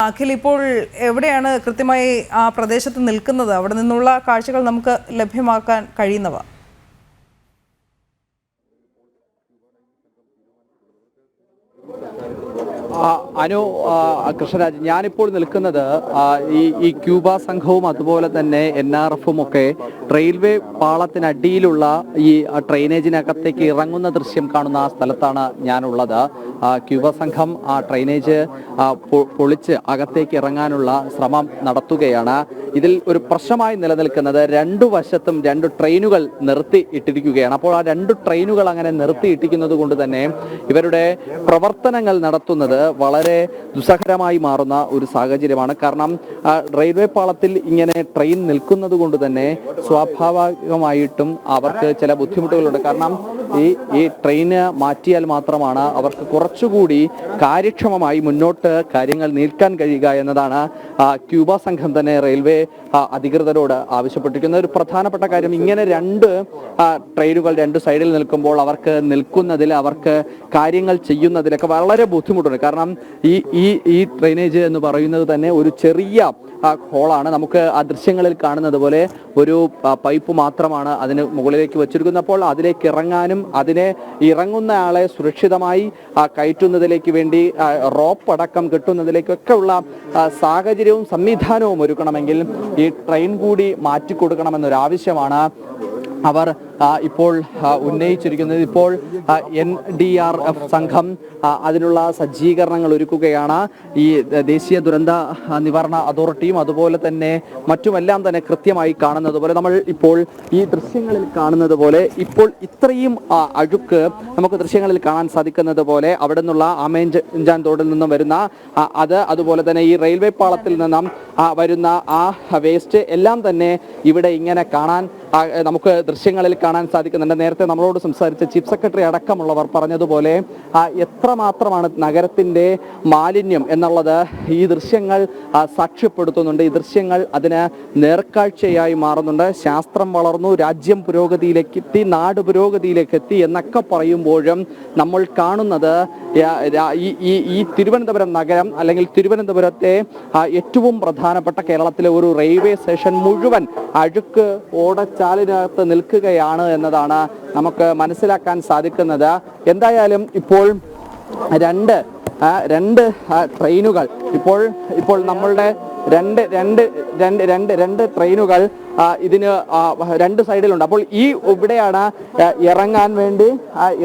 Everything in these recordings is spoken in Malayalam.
അഖിൽ ഇപ്പോൾ എവിടെയാണ് കൃത്യമായി ആ പ്രദേശത്ത് നിൽക്കുന്നത്? അവിടെ നിന്നുള്ള കാഴ്ചകൾ നമുക്ക് ലഭ്യമാക്കാൻ കഴിയുന്നവ? അനു, കൃഷ്ണരാജ്, ഞാനിപ്പോൾ നിൽക്കുന്നത് ഈ ക്യൂബ സംഘവും അതുപോലെ തന്നെ NRFും ഒക്കെ റെയിൽവേ പാളത്തിനടിയിലുള്ള ഈ ട്രെയിനേജിനകത്തേക്ക് ഇറങ്ങുന്ന ദൃശ്യം കാണുന്ന ആ സ്ഥലത്താണ് ഞാനുള്ളത്. ക്യൂബ സംഘം ആ ട്രെയിനേജ് പൊളിച്ച് അകത്തേക്ക് ഇറങ്ങാനുള്ള ശ്രമം നടത്തുകയാണ്. ഇതിൽ ഒരു പ്രശ്നമായി നിലനിൽക്കുന്നത് രണ്ടു വശത്തും രണ്ട് ട്രെയിനുകൾ നിർത്തി ഇട്ടിരിക്കുകയാണ്. അപ്പോൾ ആ രണ്ട് ട്രെയിനുകൾ അങ്ങനെ നിർത്തിയിട്ടിരിക്കുന്നത് കൊണ്ട് തന്നെ ഇവരുടെ പ്രവർത്തനങ്ങൾ നടത്തുന്നത് വളരെ ദുസ്സഹരമായി മാറുന്ന ഒരു സാഹചര്യമാണ്. കാരണം റെയിൽവേ പാളത്തിൽ ഇങ്ങനെ ട്രെയിൻ നിൽക്കുന്നത് കൊണ്ട് തന്നെ സ്വാഭാവികമായിട്ടും അവർക്ക് ചില ബുദ്ധിമുട്ടുകളുണ്ട്. കാരണം ഈ ട്രെയിന് മാറ്റിയാൽ മാത്രമാണ് അവർക്ക് കുറച്ചുകൂടി കാര്യക്ഷമമായി മുന്നോട്ട് കാര്യങ്ങൾ നീക്കാൻ കഴിയുക എന്നതാണ് ക്യൂബ സംഘം തന്നെ റെയിൽവേ അധികൃതരോട് ആവശ്യപ്പെട്ടിരിക്കുന്ന ഒരു പ്രധാനപ്പെട്ട കാര്യം. ഇങ്ങനെ രണ്ട് ട്രെയിനുകൾ രണ്ട് സൈഡിൽ നിൽക്കുമ്പോൾ അവർക്ക് നിൽക്കുന്നതിൽ, അവർക്ക് കാര്യങ്ങൾ ചെയ്യുന്നതിലൊക്കെ വളരെ ബുദ്ധിമുട്ടുണ്ട്. കാരണം ഈ ട്രെയിനേജ് എന്ന് പറയുന്നത് തന്നെ ഒരു ചെറിയ ഹോളാണ്. നമുക്ക് ആ ദൃശ്യങ്ങളിൽ കാണുന്നത് പോലെ ഒരു പൈപ്പ് മാത്രമാണ് അതിന് മുകളിലേക്ക് വെച്ചിരിക്കുന്നത്. അപ്പോൾ അതിലേക്ക് ഇറങ്ങാനും അതിനെ ഇറങ്ങുന്ന ആളെ സുരക്ഷിതമായി കയറ്റുന്നതിലേക്ക് വേണ്ടി റോപ്പ് അടക്കം കിട്ടുന്നതിലേക്കൊക്കെ ഉള്ള സാഹചര്യവും സംവിധാനവും ഒരുക്കണമെങ്കിൽ ഈ ട്രെയിൻ കൂടി മാറ്റിക്കൊടുക്കണമെന്നൊരാവശ്യമാണ് അവർ ഇപ്പോൾ ഉന്നയിച്ചിരിക്കുന്നത്. ഇപ്പോൾ NDRF സംഘം അതിനുള്ള സജ്ജീകരണങ്ങൾ ഒരുക്കുകയാണ്. ഈ ദേശീയ ദുരന്ത നിവാരണ അതോറിറ്റിയും അതുപോലെ തന്നെ മറ്റുമെല്ലാം തന്നെ കൃത്യമായി കാണുന്നത് പോലെ, നമ്മൾ ഇപ്പോൾ ഈ ദൃശ്യങ്ങളിൽ കാണുന്നത് പോലെ ഇപ്പോൾ ഇത്രയും അഴുക്ക് നമുക്ക് ദൃശ്യങ്ങളിൽ കാണാൻ സാധിക്കുന്നത് പോലെ അവിടെ നിന്നുള്ള ആമേഞ്ചാൻ തോടിൽ നിന്നും വരുന്ന അതുപോലെ തന്നെ ഈ റെയിൽവേ പാളത്തിൽ നിന്നും വരുന്ന ആ വേസ്റ്റ് എല്ലാം തന്നെ ഇവിടെ ഇങ്ങനെ കാണാൻ നമുക്ക് ദൃശ്യങ്ങളിൽ കാണാൻ സാധിക്കുന്നുണ്ട്. നേരത്തെ നമ്മളോട് സംസാരിച്ച ചീഫ് സെക്രട്ടറി അടക്കമുള്ളവർ പറഞ്ഞതുപോലെ എത്രമാത്രമാണ് നഗരത്തിന്റെ മാലിന്യം എന്നുള്ളത് ഈ ദൃശ്യങ്ങൾ സാക്ഷ്യപ്പെടുത്തുന്നുണ്ട്. ഈ ദൃശ്യങ്ങൾ അതിന് നേർക്കാഴ്ചയായി മാറുന്നുണ്ട്. ശാസ്ത്രം വളർന്നു, രാജ്യം പുരോഗതിയിലേക്ക് എത്തി, നാട് പുരോഗതിയിലേക്ക് എത്തി എന്നൊക്കെ പറയുമ്പോഴും നമ്മൾ കാണുന്നത് ഈ തിരുവനന്തപുരം നഗരം അല്ലെങ്കിൽ തിരുവനന്തപുരത്തെ ഏറ്റവും പ്രധാനപ്പെട്ട കേരളത്തിലെ ഒരു റെയിൽവേ സ്റ്റേഷൻ മുഴുവൻ അഴുക്ക് ഓടച്ചാലിനകത്ത് നിൽക്കുകയാണ് എന്നതാണ് നമുക്ക് മനസ്സിലാക്കാൻ സാധിക്കുന്നത്. എന്തായാലും ഇപ്പോൾ രണ്ട് ട്രെയിനുകൾ ഇപ്പോൾ നമ്മളുടെ രണ്ട് ട്രെയിനുകൾ ഇതിന് രണ്ട് സൈഡിലുണ്ട്. അപ്പോൾ ഇവിടെയാണ്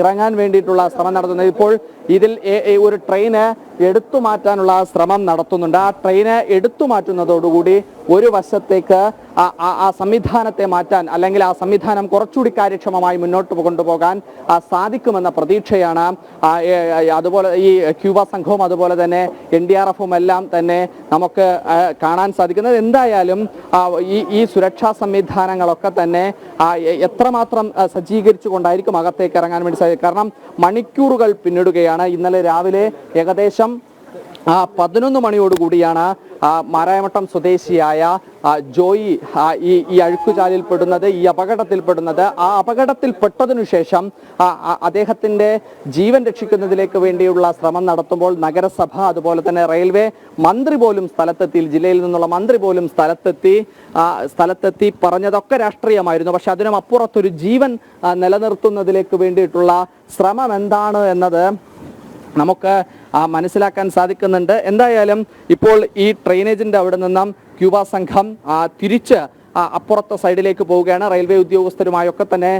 ഇറങ്ങാൻ വേണ്ടിയിട്ടുള്ള ശ്രമം നടത്തുന്നത്. ഇപ്പോൾ ഇതിൽ ഒരു ട്രെയിന് എടുത്തു മാറ്റാനുള്ള ശ്രമം നടത്തുന്നുണ്ട്. ആ ട്രെയിന് എടുത്തു മാറ്റുന്നതോടുകൂടി ഒരു വശത്തേക്ക് ആ സംവിധാനത്തെ മാറ്റാൻ, അല്ലെങ്കിൽ ആ സംവിധാനം കുറച്ചുകൂടി കാര്യക്ഷമമായി മുന്നോട്ട് കൊണ്ടുപോകാൻ സാധിക്കുമെന്ന പ്രതീക്ഷയാണ് അതുപോലെ ഈ ക്യൂബ സംഘവും അതുപോലെ തന്നെ NDRFും എല്ലാം തന്നെ നമുക്ക് കാണാൻ സാധിക്കുന്നത്. എന്തായാലും ഈ സുരക്ഷാ സംവിധാനങ്ങളൊക്കെ തന്നെ എത്രമാത്രം സജ്ജീകരിച്ചു കൊണ്ടായിരിക്കും അകത്തേക്ക് ഇറങ്ങാൻ വേണ്ടി സാധിക്കും. കാരണം മണിക്കൂറുകൾ പിന്നിടുകയാണ്. ഇന്നലെ രാവിലെ ഏകദേശം 11 മണിയോടുകൂടിയാണ് മാരായമട്ടം സ്വദേശിയായ ജോയി ഈ അഴുക്കുചാലിൽ പെടുന്നത്, ഈ അപകടത്തിൽപ്പെടുന്നത്. ആ അപകടത്തിൽപ്പെട്ടതിനു ശേഷം അദ്ദേഹത്തിന്റെ ജീവൻ രക്ഷിക്കുന്നതിലേക്ക് വേണ്ടിയുള്ള ശ്രമം നടത്തുമ്പോൾ നഗരസഭ അതുപോലെ തന്നെ റെയിൽവേ മന്ത്രി പോലും സ്ഥലത്തെത്തി, ജില്ലയിൽ നിന്നുള്ള മന്ത്രി പോലും സ്ഥലത്തെത്തി പറഞ്ഞതൊക്കെ രാഷ്ട്രീയമായിരുന്നു. പക്ഷെ അതിനും അപ്പുറത്തൊരു ജീവൻ നിലനിർത്തുന്നതിലേക്ക് വേണ്ടിയിട്ടുള്ള ശ്രമം എന്താണ് എന്നത് നമുക്ക് മനസ്സിലാക്കാൻ സാധിക്കുന്നുണ്ട്. എന്തായാലും ഇപ്പോൾ ഈ ട്രെയിനേജിന്റെ അവിടെ നിന്നും ക്യൂബ സംഘം തിരിച്ച് അപ്പുറത്തെ സൈഡിലേക്ക് പോവുകയാണ്. റെയിൽവേ ഉദ്യോഗസ്ഥരുമായൊക്കെ തന്നെ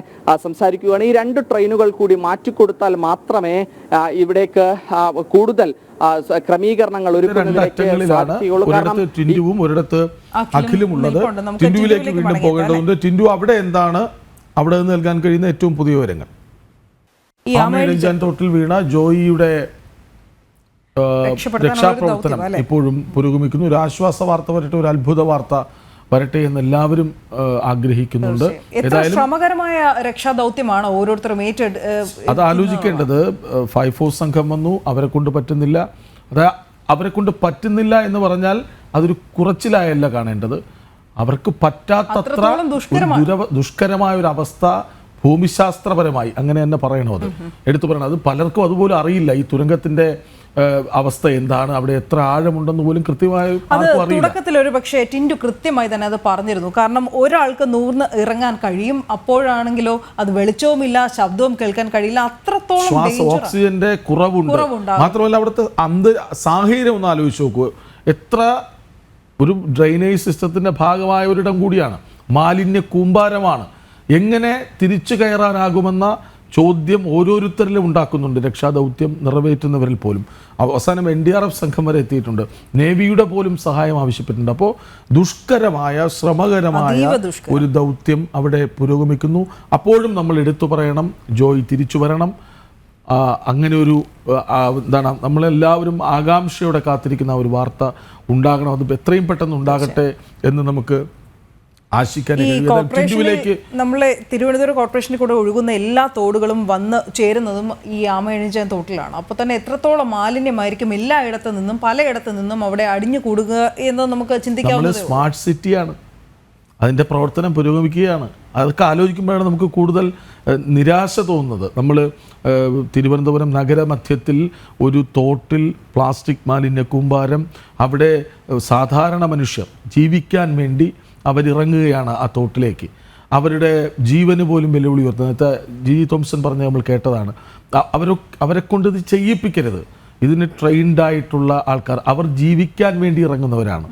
സംസാരിക്കുകയാണ്. ഈ രണ്ട് ട്രെയിനുകൾ കൂടി മാറ്റിക്കൊടുത്താൽ മാത്രമേ ഇവിടേക്ക് കൂടുതൽ ക്രമീകരണങ്ങൾ ഒരുക്കുന്നതിലേക്ക് ടിൻഡുവും ഒരിടത്ത് അഖിലും ഉള്ളത്. ടിൻഡുവിലേക്ക് വീണ്ടും പോകേണ്ടതുണ്ട്. ടിൻഡു, അവിടെ എന്താണ് അവിടെ നിന്ന് നൽകാൻ കഴിയുന്ന ഏറ്റവും പുതിയ വിവരങ്ങൾ? ആമേഞ്ചാൻ തോട്ടിൽ വീണ ജോയിയുടെ രക്ഷാപ്രവർത്തനം ഇപ്പോഴും പുരോഗമിക്കുന്നു. ഒരു ആശ്വാസ വാർത്ത വരട്ടെ, ഒരു അത്ഭുത വാർത്ത വരട്ടെ എന്ന് എല്ലാവരും ആഗ്രഹിക്കുന്നുണ്ട്. ശ്രമകരമായ രക്ഷാദൗത്യമാണ് ഓരോരുത്തരും അത് ആലോചിക്കേണ്ടത്. 5 ഫോഴ്സ് സംഘം വന്നു, അവരെ കൊണ്ട് പറ്റുന്നില്ല. അവരെ കൊണ്ട് പറ്റുന്നില്ല എന്ന് പറഞ്ഞാൽ അതൊരു കുറച്ചിലായല്ല കാണേണ്ടത്. അവർക്ക് പറ്റാത്തത്ര ദുഷ്കരമായ ഒരു അവസ്ഥ ഭൂമിശാസ്ത്രപരമായി അങ്ങനെ തന്നെ പറയണോ, അത് എടുത്തു പറയണം. അത് പലർക്കും അതുപോലെ അറിയില്ല. ഈ തുരങ്കത്തിൻ്റെ അവസ്ഥ എന്താണ്, അവിടെ എത്ര ആഴമുണ്ടെന്ന് പോലും കൃത്യമായി അത് ആർക്കും അറിയില്ല. തുടക്കത്തിൽ ഒരു പക്ഷേ ടിൻഡു കൃത്യമായി തന്നെ അത് പറഞ്ഞിരുന്നു. കാരണം ഒരാൾക്ക് നൂർന്ന് ഇറങ്ങാൻ കഴിയും, അപ്പോഴാണെങ്കിലോ അത് വെളിച്ചവുമില്ല, ശബ്ദവും കേൾക്കാൻ കഴിയില്ല, അത്രത്തോളം ഓക്സിജന്റെ കുറവുണ്ട്. മാത്രമല്ല അവിടുത്തെ സാഹചര്യം ഒന്ന് ആലോചിച്ച് നോക്കൂ. എത്ര ഒരു ഡ്രെയിനേജ് സിസ്റ്റത്തിന്റെ ഭാഗമായ ഒരിടം കൂടിയാണ്, മാലിന്യ കൂമ്പാരമാണ്. എങ്ങനെ തിരിച്ചു കയറാനാകുമെന്ന ചോദ്യം ഓരോരുത്തരിലും ഉണ്ടാക്കുന്നുണ്ട്, രക്ഷാദൗത്യം നിറവേറ്റുന്നവരിൽ പോലും. അവസാനം NDRF സംഘം വരെ എത്തിയിട്ടുണ്ട്, നേവിയുടെ പോലും സഹായം ആവശ്യപ്പെട്ടിട്ടുണ്ട്. അപ്പോൾ ദുഷ്കരമായ ശ്രമകരമായ ഒരു ദൗത്യം അവിടെ പുരോഗമിക്കുന്നു. അപ്പോഴും നമ്മൾ എടുത്തു പറയണം, ജോയ് തിരിച്ചു വരണം. അങ്ങനെ ഒരു എന്താണ്, നമ്മളെല്ലാവരും ആകാംക്ഷയോടെ കാത്തിരിക്കുന്ന ഒരു വാർത്ത ഉണ്ടാകണം. അത് എത്രയും പെട്ടെന്ന് ഉണ്ടാകട്ടെ എന്ന് നമുക്ക് നമ്മളെ തിരുവനന്തപുരം കോർപ്പറേഷനിൽ കൂടെ ഒഴുകുന്ന എല്ലാ തോടുകളും വന്ന് ചേരുന്നതും ഈ ആമയിഴഞ്ചാൻ തോട്ടിലാണ്. അപ്പോൾ തന്നെ എത്രത്തോളം മാലിന്യമായിരിക്കും എല്ലായിടത്തു നിന്നും പലയിടത്തു നിന്നും അവിടെ അടിഞ്ഞു കൂടുക എന്ന് നമുക്ക് ചിന്തിക്കാവുന്നത്. സ്മാർട്ട് സിറ്റിയാണ്, അതിൻ്റെ പ്രവർത്തനം പുരോഗമിക്കുകയാണ്. അതൊക്കെ ആലോചിക്കുമ്പോഴാണ് നമുക്ക് കൂടുതൽ നിരാശ തോന്നുന്നത്. നമ്മൾ തിരുവനന്തപുരം നഗരമധ്യത്തിൽ ഒരു തോട്ടിൽ പ്ലാസ്റ്റിക് മാലിന്യ കൂമ്പാരം, അവിടെ സാധാരണ മനുഷ്യർ ജീവിക്കാൻ വേണ്ടി അവരിറങ്ങുകയാണ് ആ തോട്ടിലേക്ക്. അവരുടെ ജീവന് പോലും വെല്ലുവിളി ഉയർത്തുന്നത് ജി തോംസൺ പറഞ്ഞ് നമ്മൾ കേട്ടതാണ്. അവരെ കൊണ്ട് ഇത് ചെയ്യിപ്പിക്കരുത്. ഇതിന് ട്രെയിൻഡായിട്ടുള്ള ആൾക്കാർ, അവർ ജീവിക്കാൻ വേണ്ടി ഇറങ്ങുന്നവരാണ്.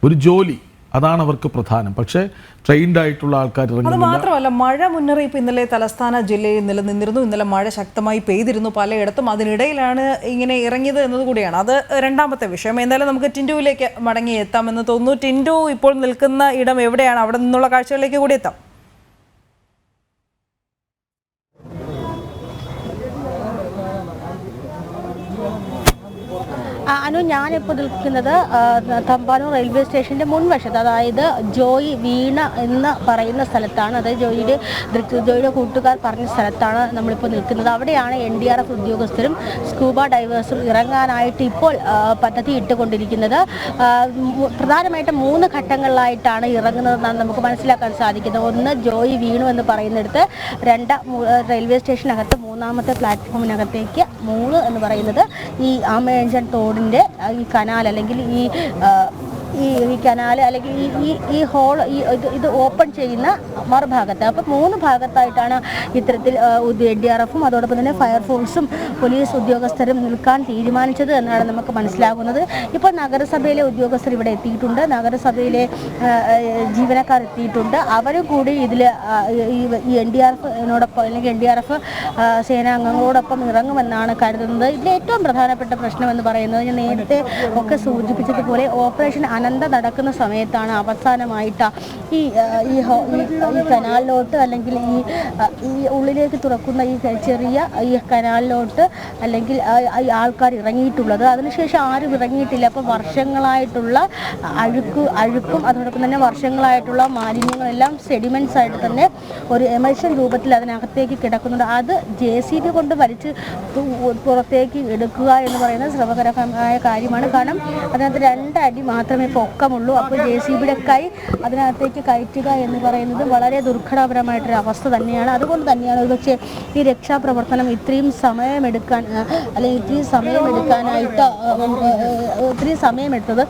ഒരു ജോലി, അതാണ് അവർക്ക് പ്രധാനം. പക്ഷേ ട്രെയിൻഡായിട്ടുള്ള ആൾക്കാർ ഇറങ്ങുന്നില്ല. അത് മാത്രമല്ല, മഴ മുന്നറിയിപ്പ് ഇന്നലെ തലസ്ഥാന ജില്ലയിൽ നിലനിന്നിരുന്നു. ഇന്നലെ മഴ ശക്തമായി പെയ്തിരുന്നു പലയിടത്തും. അതിനിടയിലാണ് ഇങ്ങനെ ഇറങ്ങിയത് എന്നതുകൂടിയാണ്. അത് രണ്ടാമത്തെ വിഷയം. എന്തായാലും നമുക്ക് ടിൻഡുവിലേക്ക് മടങ്ങി എത്താമെന്ന് തോന്നുന്നു. ടിൻഡു ഇപ്പോൾ നിൽക്കുന്ന ഇടം എവിടെയാണ്? അവിടെ നിന്നുള്ള കാഴ്ചകളിലേക്ക് കൂടി എത്താം. ഞാനിപ്പോൾ നിൽക്കുന്നത് തമ്പാനൂർ റെയിൽവേ സ്റ്റേഷൻ്റെ മുൻവശത്ത്, അതായത് ജോയ് വീണ എന്ന് പറയുന്ന സ്ഥലത്താണ്. അതായത് ജോയിയുടെ കൂട്ടുകാർ പറഞ്ഞ സ്ഥലത്താണ് നമ്മളിപ്പോൾ നിൽക്കുന്നത്. അവിടെയാണ് NDRF ഉദ്യോഗസ്ഥരും സ്കൂബ ഡൈവേഴ്സും ഇറങ്ങാനായിട്ട് ഇപ്പോൾ പദ്ധതി ഇട്ടുകൊണ്ടിരിക്കുന്നത്. പ്രധാനമായിട്ടും 3 ഘട്ടങ്ങളിലായിട്ടാണ് ഇറങ്ങുന്നതെന്നാണ് നമുക്ക് മനസ്സിലാക്കാൻ സാധിക്കുന്നത്. ഒന്ന്, ജോയ് വീണു എന്ന് പറയുന്നിടത്ത്, 2 റെയിൽവേ സ്റ്റേഷനകത്ത്, 3ാമത്തെ പ്ലാറ്റ്ഫോമിനകത്തേക്ക്, 3 എന്ന് പറയുന്നത് ഈ ആമയിഴഞ്ചാൻ തോടിൻ്റെ ഈ കനാൽ അല്ലെങ്കിൽ ഈ കനാൽ അല്ലെങ്കിൽ ഈ ഹോൾ ഇത് ഓപ്പൺ ചെയ്യുന്ന മറുഭാഗത്ത്. അപ്പോൾ 3 ഭാഗത്തായിട്ടാണ് ഇത്തരത്തിൽ NDRFും അതോടൊപ്പം തന്നെ ഫയർഫോഴ്സും പോലീസ് ഉദ്യോഗസ്ഥരും നിൽക്കാൻ തീരുമാനിച്ചത് എന്നാണ് നമുക്ക് മനസ്സിലാകുന്നത്. ഇപ്പോൾ നഗരസഭയിലെ ഉദ്യോഗസ്ഥർ ഇവിടെ എത്തിയിട്ടുണ്ട്, നഗരസഭയിലെ ജീവനക്കാർ എത്തിയിട്ടുണ്ട്. അവരും കൂടി ഇതിൽ ഈ NDRFിനോടൊപ്പം അല്ലെങ്കിൽ NDRF സേനാംഗങ്ങളോടൊപ്പം ഇറങ്ങുമെന്നാണ് കരുതുന്നത്. ഇതിലെ ഏറ്റവും പ്രധാനപ്പെട്ട പ്രശ്നമെന്ന് പറയുന്നത്, ഞാൻ നേരത്തെ ഒക്കെ സൂചിപ്പിച്ചതുപോലെ, ഓപ്പറേഷൻ അനന്ത നടക്കുന്ന സമയത്താണ് അവസാനമായിട്ട് ഈ കനാലിലോട്ട് അല്ലെങ്കിൽ ഈ ഉള്ളിലേക്ക് തുറക്കുന്ന ഈ ചെറിയ ഈ കനാലിലോട്ട് അല്ലെങ്കിൽ ഈ ആൾക്കാർ ഇറങ്ങിയിട്ടുള്ളത്. അതിനുശേഷം ആരും ഇറങ്ങിയിട്ടില്ല. അപ്പോൾ വർഷങ്ങളായിട്ടുള്ള അഴുക്കും അതോടൊപ്പം തന്നെ വർഷങ്ങളായിട്ടുള്ള മാലിന്യങ്ങളെല്ലാം സെഡിമെന്റ്സ് ആയിട്ട് തന്നെ ഒരു എമൽഷൻ രൂപത്തിൽ അതിനകത്തേക്ക് കിടക്കുന്നുണ്ട്. അത് JCB കൊണ്ട് വലിച്ച് പുറത്തേക്ക് എടുക്കുക എന്ന് പറയുന്നത് ശ്രമകരമായ കാര്യമാണ്. കാരണം അതിനകത്ത് 2 അടി മാത്രമേ പൊക്കമുള്ളൂ. അപ്പോൾ JCBയുടെ കൈ അതിനകത്തേക്ക് കയറ്റുക എന്ന് പറയുന്നത് വളരെ ദുർഘടപരമായിട്ടൊരു അവസ്ഥ തന്നെയാണ്. അതുകൊണ്ട് തന്നെയാണ് ഒരുപക്ഷെ ഈ രക്ഷാപ്രവർത്തനം ഇത്രയും സമയമെടുക്കാനായിട്ട് ഇത്രയും സമയമെടുത്തത്.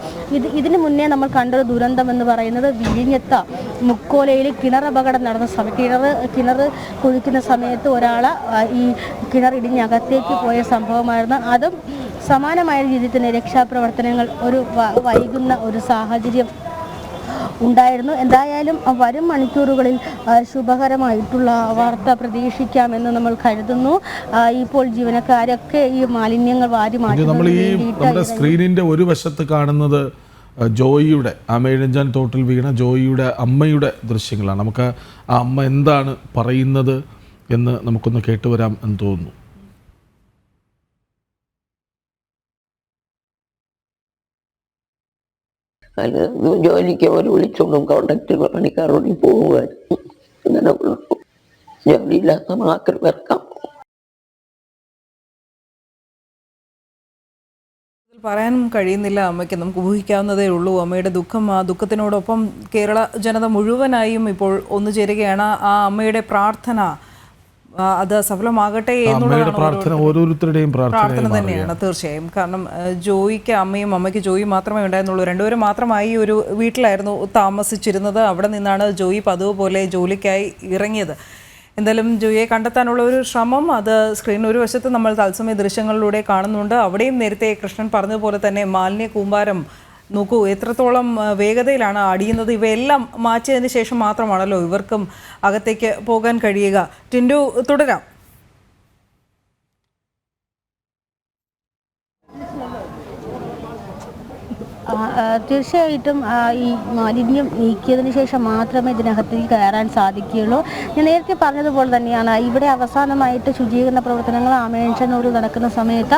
ഇതിനു മുന്നേ നമ്മൾ കണ്ടൊരു ദുരന്തം എന്ന് പറയുന്നത് വിഴിഞ്ഞത്ത മുക്കോലയിൽ കിണറപകടം നടന്ന കിണർ കുഴിക്കുന്ന സമയത്ത് ഒരാൾ ഈ കിണറിടിഞ്ഞകത്തേക്ക് പോയ സംഭവമായിരുന്നു. അതും സമാനമായ രീതിയിൽ തന്നെ രക്ഷാപ്രവർത്തനങ്ങൾ വൈകുന്ന ഒരു സാഹചര്യം ഉണ്ടായിരുന്നു. എന്തായാലും വരും മണിക്കൂറുകളിൽ ശുഭകരമായിട്ടുള്ള വാർത്ത പ്രതീക്ഷിക്കാമെന്ന് നമ്മൾ കരുതുന്നു. ഇപ്പോൾ ജീവനക്കാരൊക്കെ ഈ മാലിന്യങ്ങൾ വാരി നമ്മുടെ സ്ക്രീനിന്റെ ഒരു വശത്ത് കാണുന്നത് ജോയിയുടെ ആമയിഴഞ്ചാൻ തോട്ടിൽ വീണ ജോയിയുടെ അമ്മയുടെ ദൃശ്യങ്ങളാണ്. നമുക്ക് ആ അമ്മ എന്താണ് പറയുന്നത് എന്ന് നമുക്കൊന്ന് കേട്ടുവരാം എന്ന് തോന്നുന്നു. അതിന് ജോലിക്ക് അവർ വിളിച്ചോണ്ടും കോൺട്രാക്ട് പണിക്കാരോട് പോകുമായിരുന്നു. അങ്ങനെ ജോലിയില്ലാത്ത മാത്രം വെറുക്കാം. പറയാനും കഴിയുന്നില്ല അമ്മയ്ക്ക്. നമുക്ക് ഊഹിക്കാവുന്നതേ ഉള്ളൂ അമ്മയുടെ ദുഃഖം. ആ ദുഃഖത്തിനോടൊപ്പം കേരള ജനത മുഴുവനായും ഇപ്പോൾ ഒന്നു ചേരുകയാണ്. ആ അമ്മയുടെ പ്രാർത്ഥന അത് സഫലമാകട്ടെ അമ്മയുടെ എന്നുള്ളതാണ് പ്രാർത്ഥന ഓരോരുത്തരുടെയും പ്രാർത്ഥന തന്നെയാണ് തീർച്ചയായും. കാരണം ജോയിക്ക് അമ്മയും അമ്മയ്ക്ക് ജോയി മാത്രമേ ഉണ്ടായിരുന്നുള്ളൂ. രണ്ടുപേരും മാത്രമായി ഒരു വീട്ടിലായിരുന്നു താമസിച്ചിരുന്നത്. അവിടെ നിന്നാണ് ജോയി പതിവ് പോലെ ജോലിക്കായി ഇറങ്ങിയത്. എന്തായാലും ജോയിയെ കണ്ടെത്താനുള്ള ഒരു ശ്രമം അത് സ്ക്രീൻ ഒരു വശത്ത് നമ്മൾ തത്സമയ ദൃശ്യങ്ങളിലൂടെ കാണുന്നുണ്ട്. അവിടെയും നേരത്തെ കൃഷ്ണൻ പറഞ്ഞതുപോലെ തന്നെ മാലിന്യ കൂമ്പാരം നോക്കൂ എത്രത്തോളം വേഗതയിലാണ് അടിയുന്നത്. ഇവയെല്ലാം മാറ്റിയതിന് ശേഷം മാത്രമാണല്ലോ ഇവർക്കും അകത്തേക്ക് പോകാൻ കഴിയുക. ടിൻഡു തുടരാം. തീർച്ചയായിട്ടും ഈ മാലിന്യം നീക്കിയതിന് ശേഷം മാത്രമേ ഇതിനകത്തേക്ക് കയറാൻ സാധിക്കുകയുള്ളൂ. ഞാൻ നേരത്തെ പറഞ്ഞതുപോലെ തന്നെയാണ് ഇവിടെ അവസാനമായിട്ട് ശുചീകരണ പ്രവർത്തനങ്ങൾ ആമേൻഷനൂർ നടക്കുന്ന സമയത്ത്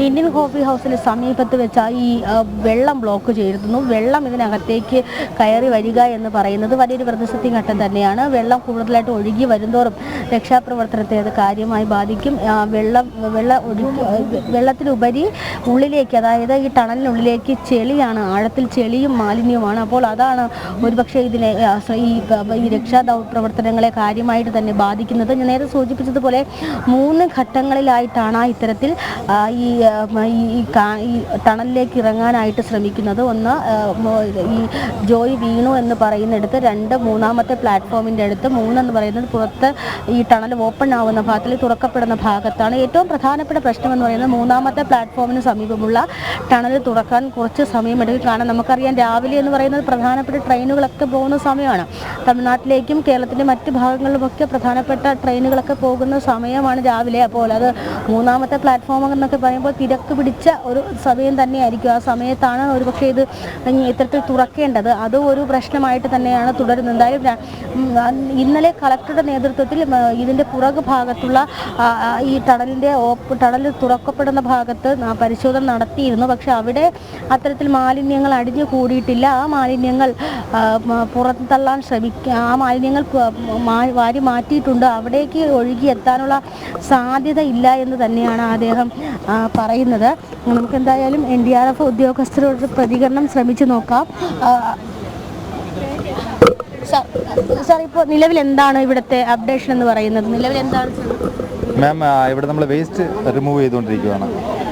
ഇന്ത്യൻ കോഫി ഹൗസിന് സമീപത്ത് വെച്ച് ഈ വെള്ളം ബ്ലോക്ക് ചെയ്തിരുന്നു. വെള്ളം ഇതിനകത്തേക്ക് കയറി വരിക എന്ന് പറയുന്നത് വലിയൊരു പ്രതിസന്ധി ഘട്ടം തന്നെയാണ്. വെള്ളം കൂടുതലായിട്ട് ഒഴുകി വരുന്തോറും രക്ഷാപ്രവർത്തനത്തെ അത് കാര്യമായി ബാധിക്കും. വെള്ളത്തിനുപരി ഉള്ളിലേക്ക്, അതായത് ഈ ടണലിനുള്ളിലേക്ക് ചെളിയാണ്, ആഴത്തിൽ ചെളിയും മാലിന്യവുമാണ്. അപ്പോൾ അതാണ് ഒരുപക്ഷെ ഇതിനെ ഈ രക്ഷാ പ്രവർത്തനങ്ങളെ കാര്യമായിട്ട് തന്നെ ബാധിക്കുന്നത്. ഞാൻ നേരത്തെ സൂചിപ്പിച്ചതുപോലെ 3 ഘട്ടങ്ങളിലായിട്ടാണ് ഇത്തരത്തിൽ ഈ ടണലിലേക്ക് ഇറങ്ങാനായിട്ട് ശ്രമിക്കുന്നത്. ഒന്ന് ഈ ജോയി വീണു എന്ന് പറയുന്നിടത്ത്, 2 മൂന്നാമത്തെ പ്ലാറ്റ്ഫോമിൻ്റെ അടുത്ത്, 3 എന്ന് പറയുന്നത് പുറത്ത് ഈ ടണൽ ഓപ്പൺ ആവുന്ന ഭാഗത്തിൽ തുറക്കപ്പെടുന്ന ഭാഗത്താണ്. ഏറ്റവും പ്രധാനപ്പെട്ട പ്രശ്നം എന്ന് പറയുന്നത് 3ാമത്തെ പ്ലാറ്റ്ഫോമിന് സമീപമുള്ള ടണൽ തുറക്കാൻ കുറച്ച് സമയമെടുക്കും. കാരണം നമുക്കറിയാം രാവിലെ എന്ന് പറയുന്നത് പ്രധാനപ്പെട്ട ട്രെയിനുകളൊക്കെ പോകുന്ന സമയമാണ്. തമിഴ്നാട്ടിലേക്കും കേരളത്തിൻ്റെ മറ്റ് ഭാഗങ്ങളിലുമൊക്കെ പ്രധാനപ്പെട്ട ട്രെയിനുകളൊക്കെ പോകുന്ന സമയമാണ് രാവിലെ. അപ്പോൾ അത് 3ാമത്തെ പ്ലാറ്റ്ഫോം എന്നൊക്കെ പറയുമ്പോൾ തിരക്ക് പിടിച്ച ഒരു സമയം തന്നെയായിരിക്കും. ആ സമയത്താണ് ഒരുപക്ഷെ ഇത് ഇത്തരത്തിൽ തുറക്കേണ്ടത്. അത് ഒരു പ്രശ്നമായിട്ട് തന്നെയാണ് തുടരുന്നത്. എന്തായാലും ഇന്നലെ കളക്ടറുടെ നേതൃത്വത്തിൽ ഇതിൻ്റെ പുറകു ഭാഗത്തുള്ള ഈ ടണൽ തുറക്കപ്പെടുന്ന ഭാഗത്ത് പരിശോധന നടത്തിയിരുന്നു. പക്ഷെ അവിടെ അത്തരത്തിൽ മാലിന്യങ്ങൾ അടിഞ്ഞു കൂടിയിട്ടില്ല. ആ മാലിന്യങ്ങൾ പുറത്തള്ളാൻ ആ മാലിന്യങ്ങൾ വാരി മാറ്റിയിട്ടുണ്ട്. അവിടേക്ക് ഒഴുകി എത്താനുള്ള സാധ്യത ഇല്ല എന്ന് തന്നെയാണ് അദ്ദേഹം പറയുന്നത്. നമുക്ക് എന്തായാലും NDRF ഉദ്യോഗസ്ഥരുടെ പ്രതികരണം ശ്രമിച്ചു നോക്കാം. സാർ, ഇപ്പോൾ നിലവിൽ എന്താണ് ഇവിടുത്തെ അപ്ഡേഷൻ എന്ന് പറയുന്നത്? നിലവിൽ എന്താണ് മാം? ഇവിടെ നമ്മൾ വേസ്റ്റ് റിമൂവ് ചെയ്തുകൊണ്ടിരിക്കുകയാണ്.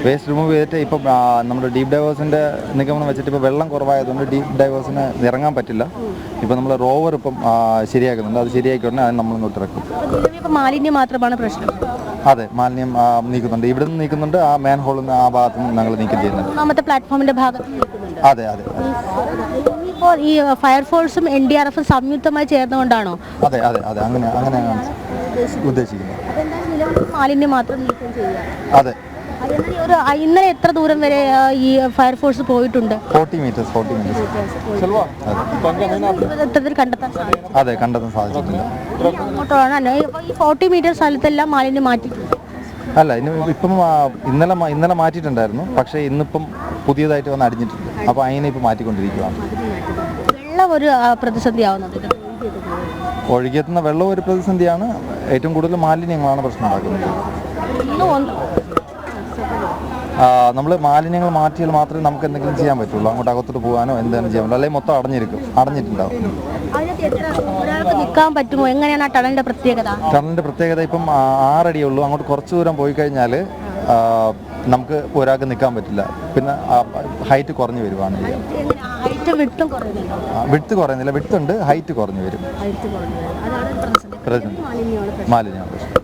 വേസ്റ്റ് റിമൂവ് ചെയ്തിട്ട് ഇപ്പം നമ്മുടെ ഡീപ്പ് ഡൈവേഴ്സിൻ്റെ നിഗമനം വെച്ചിട്ട് ഇപ്പോൾ വെള്ളം കുറവായതുകൊണ്ട് ഡീപ്പ് ഡൈവേഴ്സിന് ഇറങ്ങാൻ പറ്റില്ല. ഇപ്പോൾ നമ്മൾ റോവർ ഇപ്പം ശരിയാക്കുന്നുണ്ട്. അത് ശരിയാക്കിയോണ്ട് അത് നമ്മൾ ഇങ്ങോട്ട് ഇറക്കും. മാലിന്യം മാത്രമാണ് പ്രശ്നം? അതെ, മാലിന്യം നീക്കുന്നുണ്ട്. ഇവിടെ നിന്ന് നീക്കുന്നുണ്ട്. ആ മാൻ ഹോളിൽ നിന്ന് ആ ഭാഗത്ത് നിന്ന് ഞങ്ങൾ നീക്കം ചെയ്യുന്നുണ്ട്. 3ാമത്തെ പ്ലാറ്റ്ഫോമിന്റെ ഭാഗത്ത്? അതെ. ഇപ്പോൾ ഈ ഫയർഫോഴ്സും NDRF സംയുക്തമായി ചേർന്നുകൊണ്ടാണോ? അതെ, അങ്ങനെയാണ് ഉദ്ദേശിക്കുന്നത്. മാലിന്യം മാത്രം നീക്കം ചെയ്യുക? അതെ. ഇന്നലെ എത്ര ദൂരം വരെ ഈ ഫയർഫോഴ്സ് പോയിട്ടുണ്ട്? 40 മീറ്റേഴ്സ്. കണ്ടെത്താൻ സാധിക്കും? അതെ, കണ്ടെത്താൻ സാധിച്ചിട്ടില്ല. അങ്ങോട്ടാണ് ഈ 40 മീറ്റർ സ്ഥലത്തെല്ലാം മാലിന്യം മാറ്റിയിട്ടുണ്ട്? അല്ല, ഇപ്പം ഇന്നലെ മാറ്റിയിട്ടുണ്ടായിരുന്നു. പക്ഷേ ഇന്നിപ്പം പുതിയതായിട്ട് വന്ന് അടിഞ്ഞിട്ടുണ്ട്. അപ്പോൾ അതിനെ ഇപ്പം മാറ്റിക്കൊണ്ടിരിക്കുകയാണ്. വെള്ളം ഒരു പ്രതിസന്ധി ആവുന്നുണ്ട്? ഒഴുകിയെത്തുന്ന വെള്ളം ഒരു പ്രതിസന്ധിയാണ്. ഏറ്റവും കൂടുതൽ മാലിന്യങ്ങളാണ് പ്രശ്നം ഉണ്ടാക്കുന്നത്. നമ്മൾ മാലിന്യങ്ങൾ മാറ്റിയാൽ മാത്രമേ നമുക്ക് എന്തെങ്കിലും ചെയ്യാൻ പറ്റുള്ളൂ. അങ്ങോട്ട് അകത്തോട്ട് പോകാനോ എന്തെങ്കിലും ചെയ്യാൻ പറ്റുള്ളൂ. അല്ലെങ്കിൽ മൊത്തം അടഞ്ഞിട്ടുണ്ടാവും. നിൽക്കാൻ പറ്റുമോ? എങ്ങനെയാണ് ആ ടണലിന്റെ പ്രത്യേകത? ടണലിന്റെ പ്രത്യേകത ഇപ്പം 6 അടിയേ ഉള്ളൂ. അങ്ങോട്ട് കുറച്ച് ദൂരം പോയി കഴിഞ്ഞാൽ നമുക്ക് ഒരാൾക്ക് നിൽക്കാൻ പറ്റില്ല. പിന്നെ ഹൈറ്റ് കുറഞ്ഞു വരുവാണ്. വിഡ്ത്ത് കുറയുന്നില്ല. വിഡ്ത്ത് ഉണ്ട്, ഹൈറ്റ് കുറഞ്ഞു വരും. മാലിന്യമാണ് പ്രശ്നം.